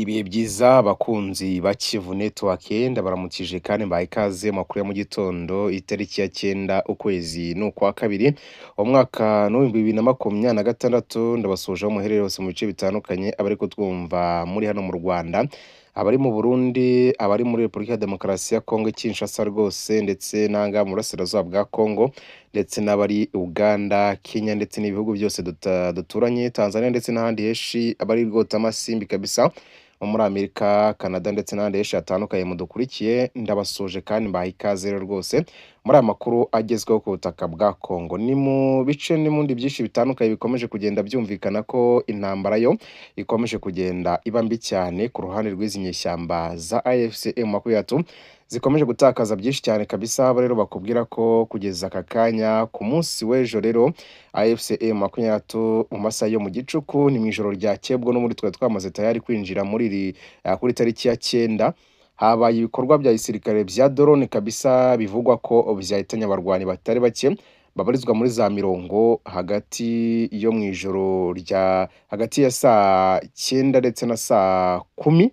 Ibihe byiza bakunzi ba Kivu Network ndabaramukije kandi mbahaye ikaze mu makuru ya mu gitondo itariki ya 9 ukwezi n'ukwa kabiri umwaka n'ibihumbi 2026 ndabasuje aho muherereye hose mu bice bitandukanye abari kutwumva muri hano mu Rwanda, abari mu Burundi, abari muri Repubulika ya Demokarasi ya Kongo Kinshasa rwose ndetse n'anga mu burasirazuba bwa Kongo ndetse n'abari Uganda, Kenya ndetse n'ibihugu byose duturanye Tanzania ndetse n'ahandi henshi abari rwota amasimbi kabisa bo muri Amerika, Canada ndetse n'ahandi henshi hatandukanye mudukurikiye ndabasuje kandi mbahaye ikaze rero rwose muri aya makuru agezweho ku butaka bwa Kongo. Ni mu bice n'ibindi byinshi bitandukanye bikomeje kugenda byumvikana ko intambara yo ikomeje kugenda iba mbi cyane ku ruhande rw'izi nyeshyamba za AFC M23 zikomeje gutakaza byinshi cyane kabisa. Abo rero bakubwira ko kugeza aka kanya ku munsi w'ejo rero AFC M23 mu masaha yo mu gicuku ni mu ijoro rya kebwo no muri twamaze tayari kwinjira muri kuri tariki ya 9 habaye ibikorwa bya gisirikare bya drone kabisa bivugwa ko byahitanye abarwanyi batari bake babarizwa muri za mirongo hagati yo mu ijoro rya hagati ya saa 9 ndetse na saa 10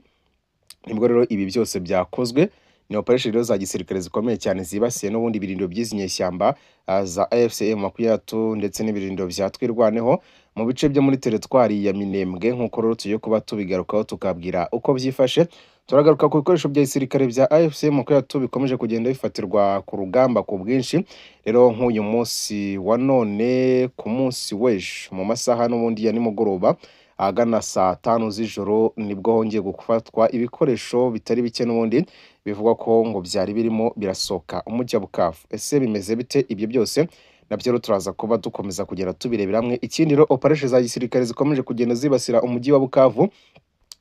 nibwo rero ibi byose byakozwe. Ni operation rero za gisirikare zikomeye cyane zibasiye n'ubundi birindiro by'izinyeshyamba za AFC M23 ndetse n'ibirindiro bya Twirwaneho mu bice byo muri teritwari ya Minembwe. Nk'uko rero tugiye kuba tubigarukaho tukabwira uko byifashe, turagaruka ku bikoresho bya gisirikare bya AFC M23 bikomeje kugenda bifatirwa ku rugamba ku bwinshi. Rero nk'uyu munsi wa none ku munsi w'ejo mu masaha n'ubundi ya nimugoroba agana saa 5 z'ijoro nibwo hongeye gufatwa ibikoresho bitari bike n'ubundi bivugwa ko ngo byari birimo birasoka umujyi wa Bukavu. Ese bimeze bite ibyo byose? Nabyo turaza kuba dukomeza kugera tubirebera hamwe. Ikindi rero operation za gisirikare zikomeje kugenda zibasira umujyi wa Bukavu.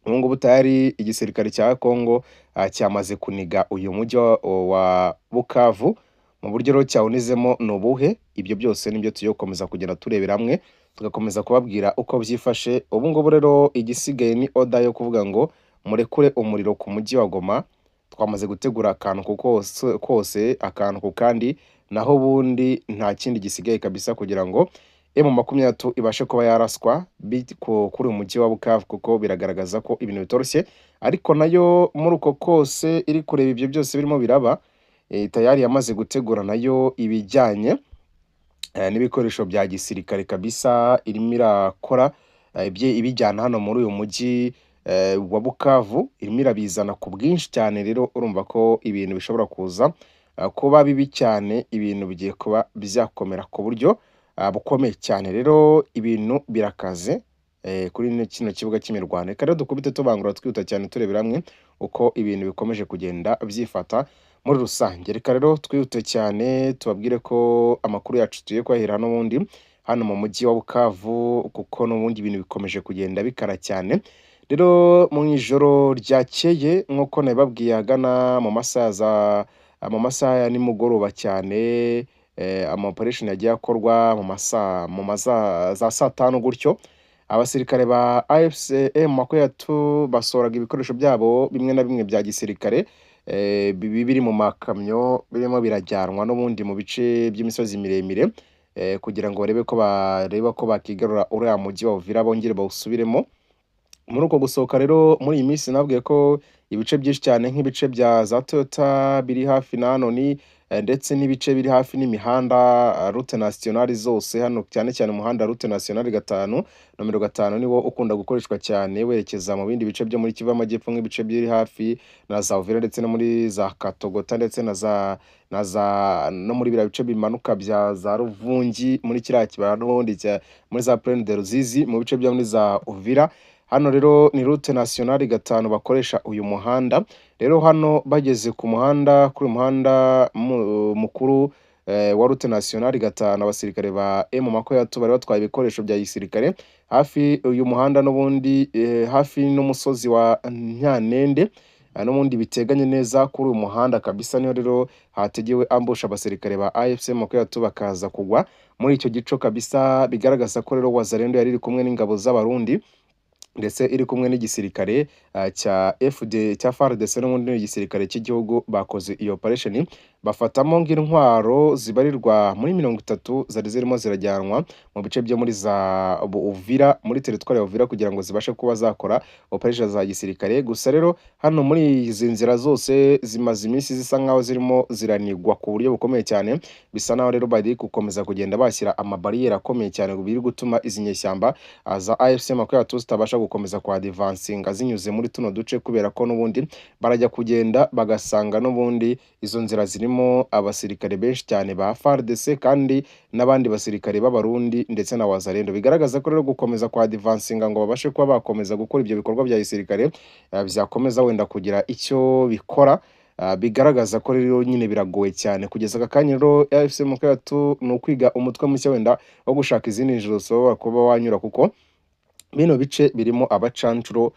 Ngubu tayari igisirikare cya Kongo cyamaze kuniga uyu mujyi wa Bukavu mu buryo rero cyawunizemo n'ubuhe. Ibyo byose nibyo tugiye gukomeza kugenda turebera hamwe tugakomeza kubabwira uko byifashe. Ubu ngubu rero igisigaye ni order yo kuvuga ngo murekure umuriro ku mujyi wa Goma. Twamaze gutegura akantu kose akantu ku kandi naho bundi nta kindi gisigaye kabisa kugira ngo M23 ibashe kuba yaraswa kuri umujyi wa Bukavu, kuko biragaragaza ko ibintu bitoroshye. Ariko nayo muri uko kose iri kureba ibyo byose birimo biraba tayari yamaze gutegura nayo ibijyanye n'ibikoresho bya gisirikare kabisa irimo irakora ibijyana hano muri uyu mujyi wa Bukavu, irimo irabizana ku bwinshi cyane. Rero urumva ko ibintu bishobora kuza kuba bibi cyane, ibintu bigiye kuba byakomera ku buryo bukomeye cyane. Rero ibintu birakaze kuri kino kibuga cy'imirwano. Reka rero dukubite tubangura twihuta cyane turebera hamwe uko ibintu bikomeje kugenda byifata muri rusange. Reka rero twihute cyane tubabwire ko amakuru yacu tugiye kwahera n'ubundi hano mu mujyi wa Bukavu, kuko n'ubundi ibintu bikomeje kugenda bikara cyane. Rero mu ijoro ryakeye nk'uko nabibabwiye agana mu masaha ya nimugoroba cyane ama operation yagiye akorwa mu masaha za saa 5 gutyo, abasirikare ba AFC M23 basoraga ibikoresho byabo bimwe na bimwe bya gisirikare biri mu makamyo birimo birajyanwa n'ubundi mu bice by'imisozi miremire kugira ngo barebe ko bakigarura uriya mujyi wa Uvira bongere bawusubiremo. Muri uko gusohoka rero muri iyi minsi nabwiye ko ibice byinshi cyane nk'ibice bya za Toyota biri hafi na hano ndetse n'ibice biri hafi n'imihanda route nationale zose hano, cyane cyane umuhanda route nationale 5 nomero 5 niwo ukunda gukoreshwa cyane werekeza mu bindi bice byo muri Kivu Amajyepfo nk'ibice biri hafi na za Uvira ndetse no muri za Katogota ndetse no muri bira bice bimanuka bya za Ruvungi muri kiriya kibara n'ubundi muri za Plaine de Ruzizi mu bice byo muri za Uvira. Hano rero ni route nationale 5 bakoresha uyu muhanda. Rero hano bageze ku muhanda kuri umuhanda mukuru wa route nationale 5 abasirikare ba M23 bari batwaye ibikoresho bya gisirikare hafi uyu muhanda n'ubundi hafi n'umusozi wa Nyanende n'ubundi biteganye neza kuri uyu muhanda kabisa. Niho rero hategewe ambush abasirikare ba AFC M23 bakaza kugwa muri icyo gico kabisa, bigaragaza ko rero Wazalendo yari iri kumwe n'ingabo z'abarundi ndetse iri kumwe n'igisirikare cya FARDC n'ubundi n'igisirikare cy'igihugu bakoze iyo operation bafatamo ng'intwaro zibarirwa muri 30 zari zirimo zirajyanwa mu bice byo muri za Uvira, muri teritwari ya Uvira kugira ngo zibashe kuba zakora operation za gisirikare. Gusa rero hano muri izi nzira zose zimaze iminsi zisa nkaho zirimo ziranigwa ku buryo bukomeye cyane, bisa naho rero bari gukomeza kugenda bashyira amabariyeri akomeye cyane biri gutuma izi nyeshyamba za AFC M23 zitabasha gukomeza kwa advancinga zinyuze muri tuno duce, kubera ko n'ubundi barajya kugenda bagasanga n'ubundi izo nzira zirimo abasirikare benshi cyane ba FARDC kandi n'abandi basirikare b'abarundi ndetse na wazalendo. Bigaragaza ko rero gukomeza kwa advancinga ngo babashe kuba bakomeza gukora ibyo bikorwa bya gisirikare bizakomeza wenda kugira icyo bikora. Bigaragaza ko rero nyine biragoye cyane kugeza aka kanya. Rero AFC M23 ni ukwiga umutwe mushya wenda wo gushaka izindi njiro ushobora kuba wanyura, kuko bino bice birimo abacancuro,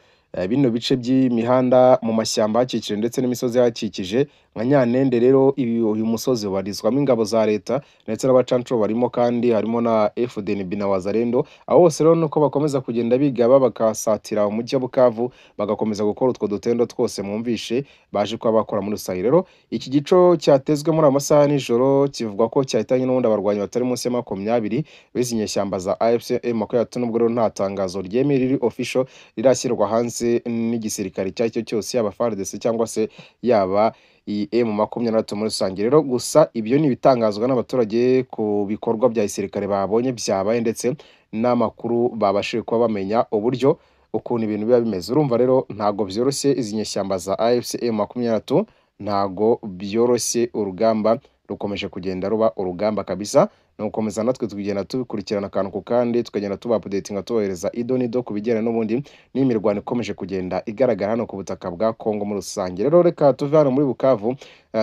bino bice by'imihanda mu mashyamba hakikije ndetse n'imisozi hakikije nka Nyanende. Rero uyu musozi warizwamo ingabo za leta ndetse n'abacancuro barimo, kandi harimo na FDNB na wazalendo. Aho bose rero nuko bakomeza kugenda bigaba bakasatira umujyi wa Bukavu, bagakomeza gukora utwo dutendo twose mwumvishe baje kuba bakora muri rusange. Rero iki gico cyatezwe muri amasaha nijoro kivuga ko cyahitanye n'ubundi abarwanyi batari munsi ya 20 b'izi nyeshyamba za AFC M23, nubwo rero nta tangazo ryemewe riri official rirashyirwa hanze n'igisirikare cyacyo cyose, yaba FARDC cyangwa se yaba M23 muri rusange. Rero gusa ibyo ni ibitangazwa n'abaturage ku bikorwa bya gisirikare babonye byabaye ndetse n'amakuru babashije kuba bamenya uburyo ukuntu ibintu biba bimeze. Urumva rero ntago byoroshye izi nyeshyamba za AFC M23, ntago byoroshye, urugamba rukomeje kugenda ruba urugamba kabisa. No gukomeza natwe tugenda tubikurikirana akantu ku kandi, tukagenda tuba updatinga tubohereza idonido ku bijyana n'ubundi n'imirwano ikomeje kugenda igaragara hano ku butaka bwa Kongo muri rusange. Rero reka tuve hano muri Bukavu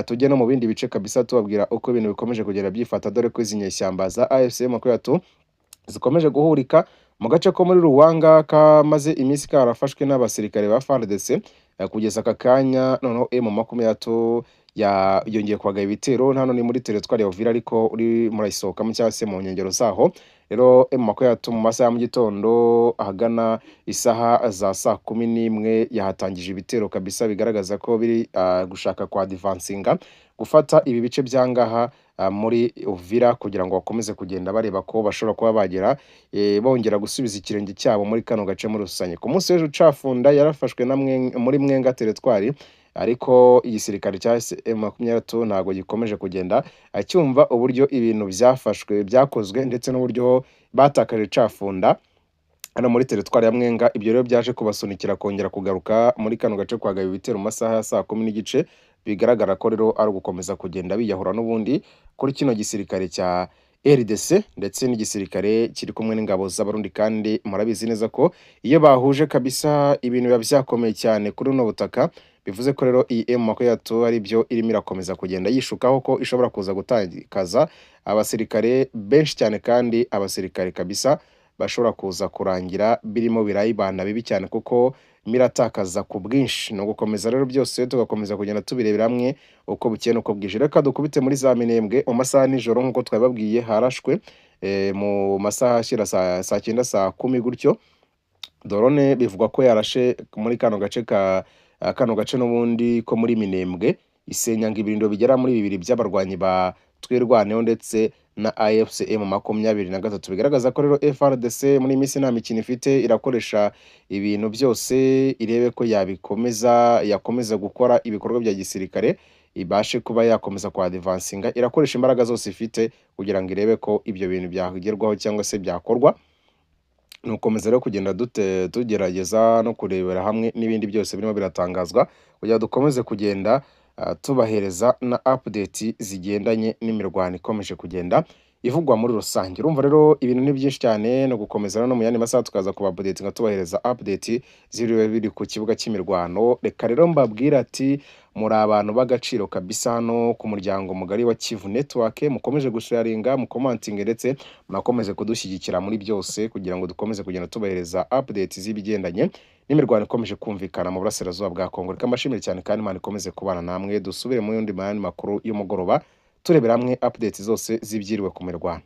tujye no mu bindi bice kabisa tubabwira uko ibintu bikomeje kugenda byifata, dore ko izi nyeshyamba za AFC M23 zikomeje guhurika mu gace ko muri Ruwanga kamaze iminsi karafashwe n'abasirikare ba FARDC. Kugeza aka kanya noneho M23 yongeye kwagaba ibitero. Hano ni muri teritwari ya Uvira ariko uri murayisohokamo cyangwa se mu nkengero zaho. Rero M23 mu masaha ya mu gitondo ahagana isaha za saa 11 yahatangije ibitero kabisa, bigaragaza ko biri gushaka kwa advancinga gufata ibi bice byangaha muri Uvira kugira ngo bakomeze kugenda bareba ko bashobora kuba bagera bongera gusubiza ikirenge cyabo muri kano gace muri rusange. Ku munsi w'ejo Cafunda yarafashwe na muri Mwenga teritwari, ariko igisirikare cya M23 ntago gikomeje kugenda cyumva uburyo ibintu byafashwe byakozwe ndetse n'uburyo batakaje Cafunda hano muri teritwari ya Mwenga. Ibyo rero byaje kubasunikira kongera kugaruka muri kano gace kwagaba ibitero mu masaha ya saa 10 n'igice. Bigaragara ko rero ari gukomeza kugenda biyahura n'ubundi kuri kino gisirikare cya RDC ndetse n'igisirikare kiri kumwe n'ingabo z'abarundi, kandi murabizi neza ko iyo bahuje kabisa ibintu biba byakomeye cyane kuri no butaka. Bivuze ko rero iyi M23 ari byo irimo irakomeza kugenda yishukaho ko ishobora kuza gutakaza abasirikare benshi cyane, kandi abasirikare kabisa bashobora kuza kurangira birimo birayibana bibi cyane kuko miratakaza ku bwinshi. No gukomeza rero byose tugakomeza kugenda tubirebera hamwe uko bukeye uko bwije. Reka dukubite muri za Minembwe mu masaha nijoro nk'uko twababwiye harashwe mu masaha ashira saa 9 saa 10 gutyo. Drone bivugwa ko yarashe muri kano gace n'ubundi ko muri Minembwe isenya ng'ibirindo bigera muri 2 by'abarwanyi ba Twirwaneho ndetse na AFC M23. Bigaragaza ko rero FARDC muri minsi nta mikino ifite, irakoresha ibintu byose irebe ko yakomeza gukora ibikorwa bya gisirikare, ibashe kuba yakomeza kwa advancinga. Irakoresha imbaraga zose ifite kugira ngo irebe ko ibyo bintu byagerwaho cyangwa se byakorwa. Nukomeza rero kugenda tugerageza no kurebera hamwe n'ibindi byose birimo biratangazwa kugira dukomeze kugenda tubahereza na update zigendanye n'imirwano ikomeje kugenda ivugwa muri rusange. Urumva rero ibintu ni byinshi cyane, no gukomeza no mu yandi masaha tukaza kuba update nga tubahereza update ziriwe biri ku kibuga cy'imirwano. Reka rero mbabwira ati muri abantu b'agaciro kabisa hano ku muryango mugari wa Kivu Network, mukomeje gusharinga, mukomantinge ndetse munakomeze kudushyigikira muri byose kugira ngo dukomeze kugenda tubahereza update z'ibigendanye n'imirwano ikomeje kumvikana mu burasirazuba bwa Kongo. Reka mbashimire cyane kandi Imana ikomeze kubana namwe, dusubire mu yindi makuru y'umugoroba turebera hamwe update zose zibyiriwe ku mirwano.